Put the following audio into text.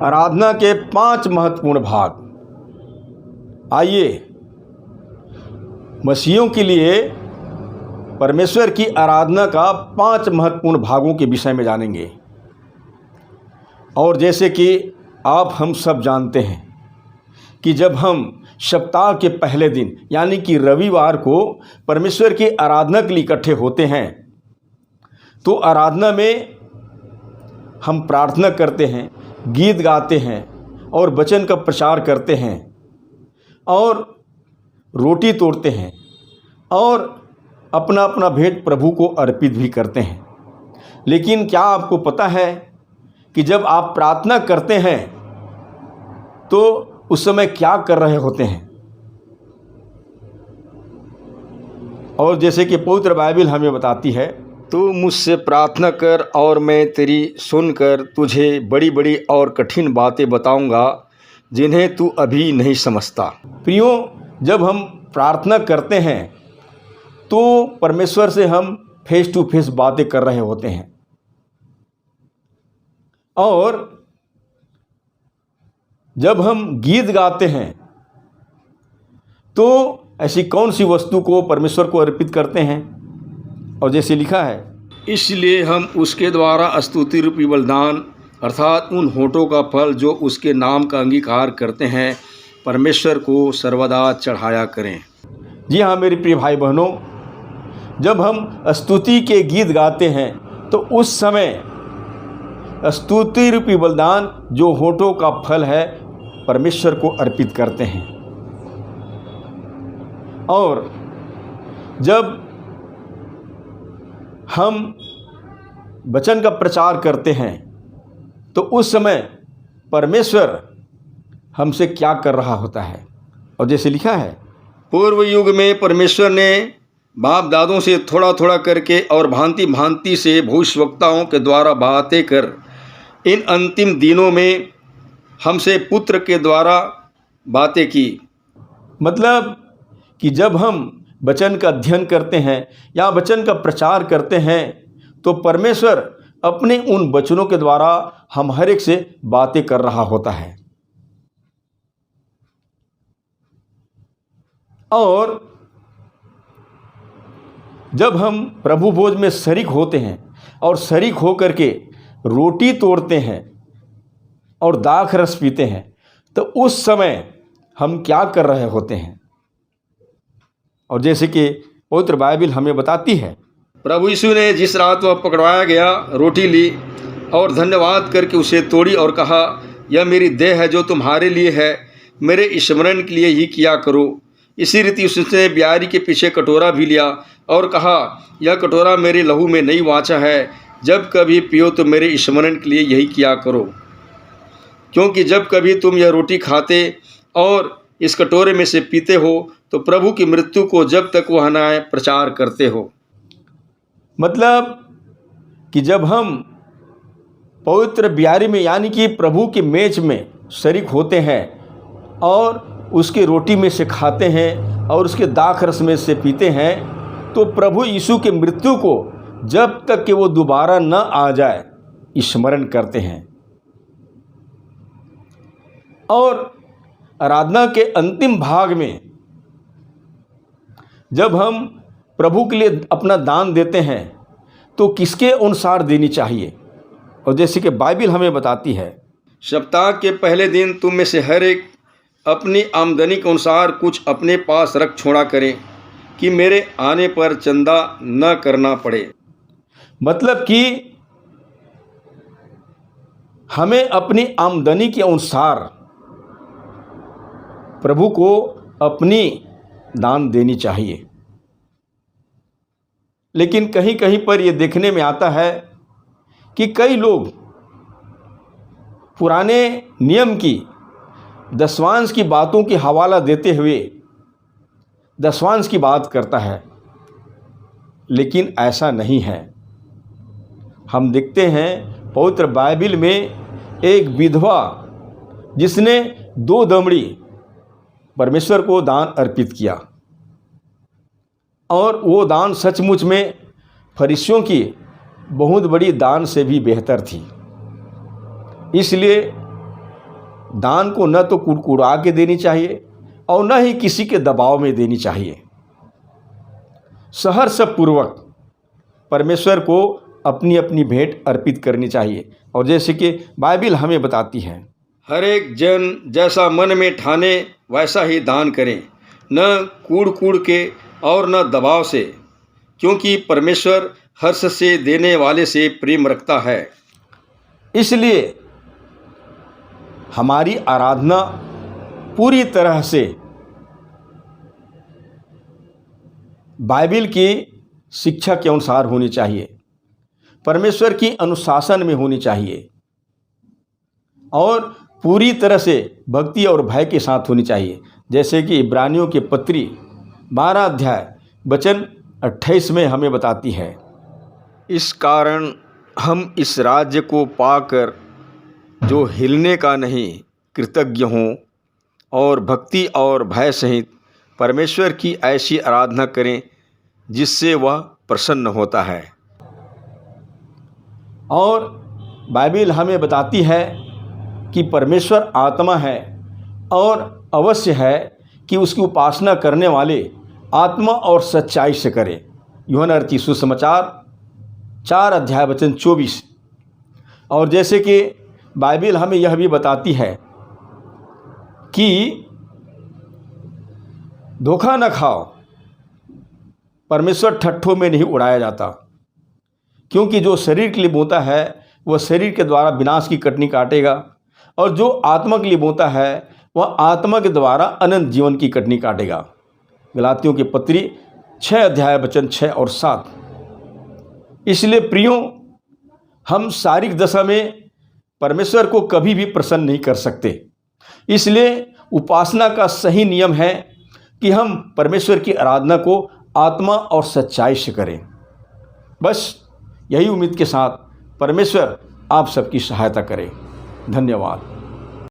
आराधना के 5 महत्वपूर्ण भाग। आइए मसीहियों के लिए परमेश्वर की आराधना का 5 महत्वपूर्ण भागों के विषय में जानेंगे। और जैसे कि आप हम सब जानते हैं कि जब हम सप्ताह के पहले दिन यानी कि रविवार को परमेश्वर की आराधना के लिए इकट्ठे होते हैं, तो आराधना में हम प्रार्थना करते हैं, गीत गाते हैं और वचन का प्रचार करते हैं और रोटी तोड़ते हैं और अपना अपना भेंट प्रभु को अर्पित भी करते हैं। लेकिन क्या आपको पता है कि जब आप प्रार्थना करते हैं तो उस समय क्या कर रहे होते हैं? और जैसे कि पवित्र बाइबल हमें बताती है, तू मुझसे प्रार्थना कर और मैं तेरी सुनकर तुझे बड़ी बड़ी और कठिन बातें बताऊंगा जिन्हें तू अभी नहीं समझता। प्रियो, जब हम प्रार्थना करते हैं तो परमेश्वर से हम फेस टू फेस बातें कर रहे होते हैं। और जब हम गीत गाते हैं तो ऐसी कौन सी वस्तु को परमेश्वर को अर्पित करते हैं? और जैसे लिखा है, इसलिए हम उसके द्वारा स्तुति रूपी बलिदान अर्थात उन होठों का फल जो उसके नाम का अंगीकार करते हैं परमेश्वर को सर्वदा चढ़ाया करें। जी हाँ मेरे प्रिय भाई बहनों, जब हम स्तुति के गीत गाते हैं तो उस समय स्तुति रूपी बलिदान जो होठों का फल है परमेश्वर को अर्पित करते हैं। और जब हम वचन का प्रचार करते हैं तो उस समय परमेश्वर हमसे क्या कर रहा होता है? और जैसे लिखा है, पूर्व युग में परमेश्वर ने बाप दादों से थोड़ा थोड़ा करके और भांति भांति से भविष्यवक्ताओं के द्वारा बातें कर इन अंतिम दिनों में हमसे पुत्र के द्वारा बातें की। मतलब कि जब हम वचन का अध्ययन करते हैं या वचन का प्रचार करते हैं तो परमेश्वर अपने उन वचनों के द्वारा हम हर एक से बातें कर रहा होता है। और जब हम प्रभु भोज में शरीक होते हैं और शरीक होकर के रोटी तोड़ते हैं और दाख रस पीते हैं तो उस समय हम क्या कर रहे होते हैं? और जैसे कि पवित्र बाइबल हमें बताती है, प्रभु यीशु ने जिस रात वह पकड़वाया गया रोटी ली और धन्यवाद करके उसे तोड़ी और कहा, यह मेरी देह है जो तुम्हारे लिए है, मेरे स्मरण के लिए ही किया करो। इसी रीति उसने ब्यारी के पीछे कटोरा भी लिया और कहा, यह कटोरा मेरे लहू में नई वाचा है, जब कभी पियो तो मेरे स्मरण के लिए यही किया करो। क्योंकि जब कभी तुम यह रोटी खाते और इस कटोरे में से पीते हो तो प्रभु की मृत्यु को जब तक वह न आए प्रचार करते हो। मतलब कि जब हम पवित्र ब्यारी में यानी कि प्रभु की मेज में शरीक होते हैं और उसके रोटी में से खाते हैं और उसके दाख रस में से पीते हैं तो प्रभु यीशु की मृत्यु को जब तक कि वो दोबारा न आ जाए स्मरण करते हैं। और आराधना के अंतिम भाग में जब हम प्रभु के लिए अपना दान देते हैं तो किसके अनुसार देनी चाहिए? और जैसे कि बाइबल हमें बताती है, सप्ताह के पहले दिन तुम में से हर एक अपनी आमदनी के अनुसार कुछ अपने पास रख छोड़ा करे कि मेरे आने पर चंदा न करना पड़े। मतलब कि हमें अपनी आमदनी के अनुसार प्रभु को अपनी दान देनी चाहिए। लेकिन कहीं कहीं पर यह देखने में आता है कि कई लोग पुराने नियम की दशवांश की बातों की हवाला देते हुए दशवांश की बात करता है, लेकिन ऐसा नहीं है। हम देखते हैं पवित्र बाइबल में एक विधवा जिसने 2 दमड़ी परमेश्वर को दान अर्पित किया और वो दान सचमुच में फरीसियों की बहुत बड़ी दान से भी बेहतर थी। इसलिए दान को न तो कुड़कुड़ा के देनी चाहिए और न ही किसी के दबाव में देनी चाहिए। सहर्ष पूर्वक परमेश्वर को अपनी अपनी भेंट अर्पित करनी चाहिए। और जैसे कि बाइबिल हमें बताती है, हर एक जन जैसा मन में ठाने वैसा ही दान करें, न कूड़ कूड़ के और न दबाव से, क्योंकि परमेश्वर हर्ष से देने वाले से प्रेम रखता है। इसलिए हमारी आराधना पूरी तरह से बाइबिल की शिक्षा के अनुसार होनी चाहिए, परमेश्वर की अनुशासन में होनी चाहिए और पूरी तरह से भक्ति और भय के साथ होनी चाहिए। जैसे कि इब्रानियों के पत्री 12 अध्याय वचन 28 में हमें बताती है, इस कारण हम इस राज्य को पाकर जो हिलने का नहीं कृतज्ञ हों और भक्ति और भय सहित परमेश्वर की ऐसी आराधना करें जिससे वह प्रसन्न होता है। और बाइबिल हमें बताती है कि परमेश्वर आत्मा है और अवश्य है कि उसकी उपासना करने वाले आत्मा और सच्चाई से करें। यूहन्ना रचित सुसमाचार 4 अध्याय वचन 24। और जैसे कि बाइबिल हमें यह भी बताती है कि धोखा न खाओ, परमेश्वर ठट्ठों में नहीं उड़ाया जाता, क्योंकि जो शरीर के लिए बोता है वह शरीर के द्वारा विनाश की कटनी काटेगा और जो आत्मा के लिए बोता है वह आत्मा के द्वारा अनंत जीवन की कटनी काटेगा। गलातियों की पत्री 6 अध्याय वचन 6 और 7। इसलिए प्रियों, हम शारीरिक दशा में परमेश्वर को कभी भी प्रसन्न नहीं कर सकते। इसलिए उपासना का सही नियम है कि हम परमेश्वर की आराधना को आत्मा और सच्चाई से करें। बस यही उम्मीद के साथ परमेश्वर आप सबकी सहायता करे। धन्यवाद।